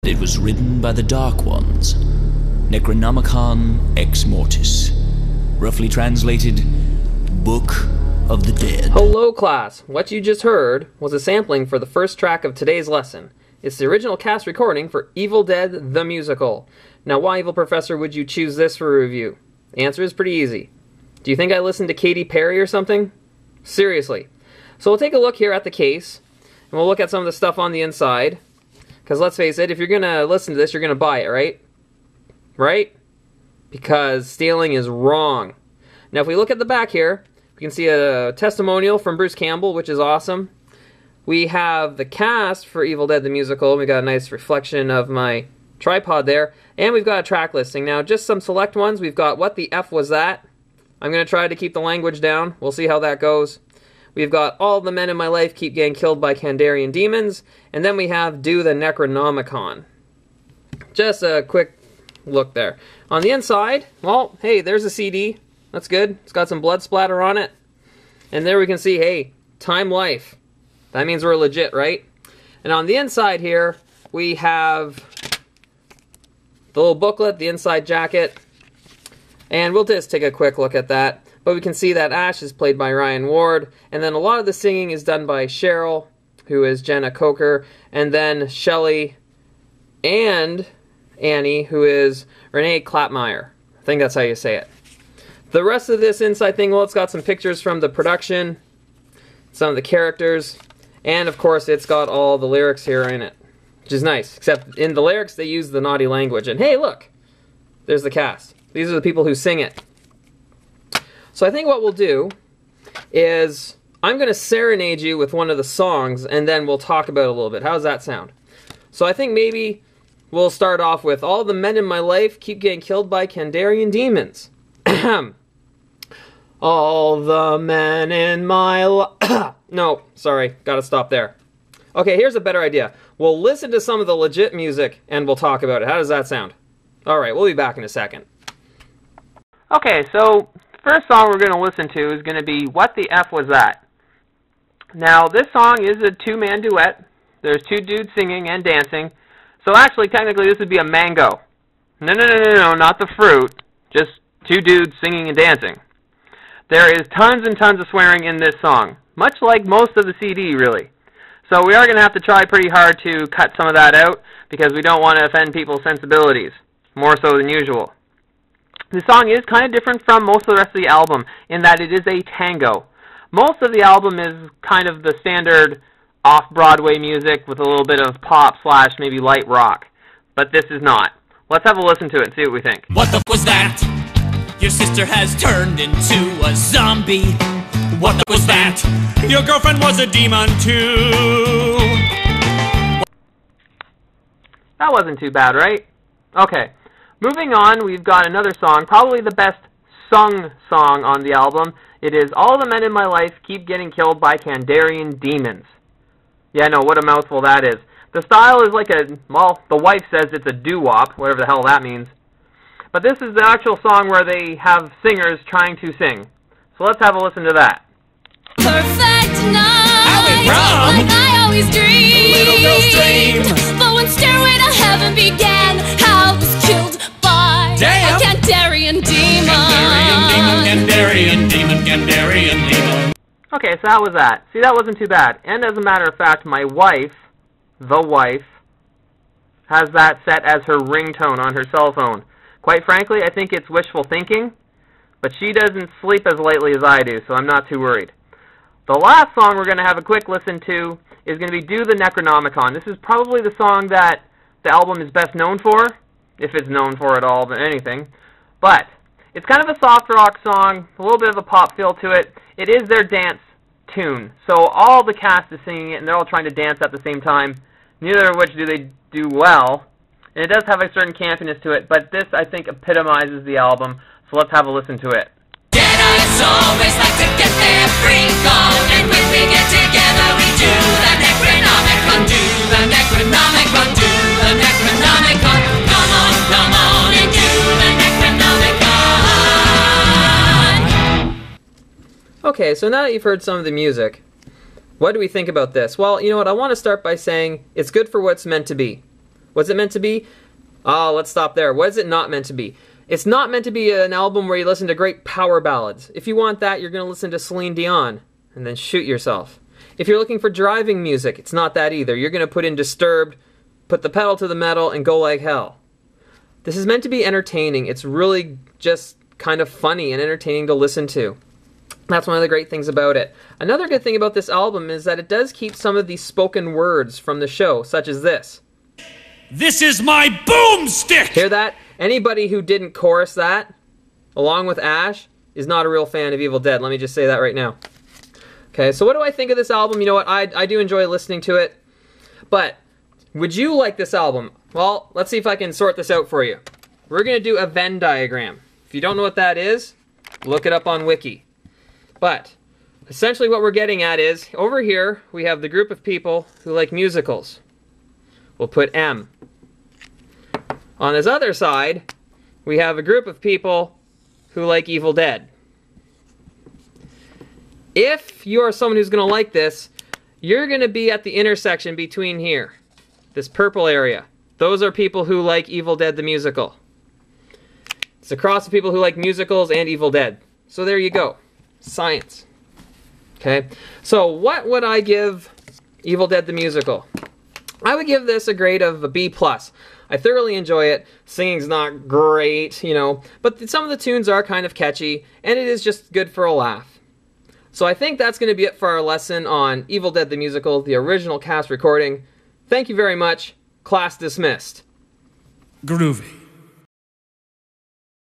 It was written by the Dark Ones, Necronomicon Ex Mortis, roughly translated, Book of the Dead. Hello class, what you just heard was a sampling for the first track of today's lesson. It's the original cast recording for Evil Dead the Musical. Now why, Evil Professor, would you choose this for a review? The answer is pretty easy. Do you think I listened to Katy Perry or something? Seriously. So we'll take a look here at the case, and we'll look at some of the stuff on the inside. Because let's face it, if you're going to listen to this, you're going to buy it, right? Right? Because stealing is wrong. Now if we look at the back here, we can see a testimonial from Bruce Campbell, which is awesome. We have the cast for Evil Dead the Musical. We got a nice reflection of my tripod there. And we've got a track listing. Now just some select ones. We've got What the F Was That? I'm going to try to keep the language down. We'll see how that goes. We've got All the Men in My Life Keep Getting Killed by Kandarian Demons. And then we have Do the Necronomicon. Just a quick look there. On the inside, well, hey, there's a CD. That's good. It's got some blood splatter on it. And there we can see, hey, Time Life. That means we're legit, right? And on the inside here, we have the little booklet, the inside jacket. And we'll just take a quick look at that. But we can see that Ash is played by Ryan Ward. And then a lot of the singing is done by Cheryl, who is Jenna Coker. And then Shelley and Annie, who is Renee Klapmeyer. I think that's how you say it. The rest of this inside thing, well, it's got some pictures from the production, some of the characters, and of course it's got all the lyrics here in it, which is nice. Except in the lyrics they use the naughty language. And hey, look! There's the cast. These are the people who sing it. So I think what we'll do is I'm going to serenade you with one of the songs, and then we'll talk about it a little bit. How does that sound? So I think maybe we'll start off with All the Men in My Life Keep Getting Killed by Kandarian Demons. All the men in my life... No, sorry, gotta stop there. Okay, here's a better idea. We'll listen to some of the legit music, and we'll talk about it. How does that sound? Alright, we'll be back in a second. Okay, so first song we're going to listen to is going to be What the F Was That? Now, this song is a two-man duet. There's two dudes singing and dancing. So actually, technically, this would be a mango. No, not the fruit. Just two dudes singing and dancing. There is tons and tons of swearing in this song, much like most of the CD, really. So we are going to have to try pretty hard to cut some of that out, because we don't want to offend people's sensibilities, more so than usual. The song is kind of different from most of the rest of the album, in that it is a tango. Most of the album is kind of the standard off-Broadway music with a little bit of pop / maybe light rock. But this is not. Let's have a listen to it and see what we think. What the f was that? Your sister has turned into a zombie. What the f was that? Your girlfriend was a demon too. That wasn't too bad, right? Okay. Moving on, we've got another song, probably the best sung song on the album. It is All the Men in My Life Keep Getting Killed by Kandarian Demons. Yeah, no, what a mouthful that is. The style is like a, well, the wife says it's a doo-wop, whatever the hell that means. But this is the actual song where they have singers trying to sing. So let's have a listen to that. Perfect night, like I always dream. Little girl's dream. But when Stairway to Heaven began, I was killed by a Kandarian demon. Kandarian demon. Okay, so that was that. See, that wasn't too bad. And as a matter of fact, my wife, the wife, has that set as her ringtone on her cell phone. Quite frankly, I think it's wishful thinking, but she doesn't sleep as lightly as I do, so I'm not too worried. The last song we're going to have a quick listen to is going to be Do the Necronomicon. This is probably the song that the album is best known for, if it's known for at all, but anything. But it's kind of a soft rock song, a little bit of a pop feel to it. It is their dance tune, so all the cast is singing it, and they're all trying to dance at the same time, neither of which do they do well. And it does have a certain campiness to it, but this, I think, epitomizes the album, so let's have a listen to it. Deadites always like to get their freak on, and when we get together we do the Necronomicon, do the Necronomicon, do the Necronomicon. Come on, and do the Necronomicon. Okay, so now that you've heard some of the music, what do we think about this? Well, you know what, I want to start by saying it's good for what it's meant to be. What's it meant to be? Oh, let's stop there. What is it not meant to be? It's not meant to be an album where you listen to great power ballads. If you want that, you're going to listen to Celine Dion and then shoot yourself. If you're looking for driving music, it's not that either. You're going to put in Disturbed, put the pedal to the metal, and go like hell. This is meant to be entertaining. It's really just kind of funny and entertaining to listen to. That's one of the great things about it. Another good thing about this album is that it does keep some of these spoken words from the show, such as this. This is my boomstick! Hear that? Anybody who didn't chorus that, along with Ash, is not a real fan of Evil Dead. Let me just say that right now. Okay, so what do I think of this album? You know what, I do enjoy listening to it. But, would you like this album? Well, let's see if I can sort this out for you. We're going to do a Venn diagram. If you don't know what that is, look it up on Wiki. But, essentially what we're getting at is, over here, we have the group of people who like musicals. We'll put M. On this other side, we have a group of people who like Evil Dead. If you are someone who's going to like this, you're going to be at the intersection between here. This purple area. Those are people who like Evil Dead the musical. It's a cross of people who like musicals and Evil Dead. So there you go. Science. Okay, so what would I give Evil Dead the musical? I would give this a grade of a B+. I thoroughly enjoy it. Singing's not great, you know, but some of the tunes are kind of catchy, and it is just good for a laugh. So I think that's going to be it for our lesson on Evil Dead the Musical, the original cast recording. Thank you very much. Class dismissed. Groovy.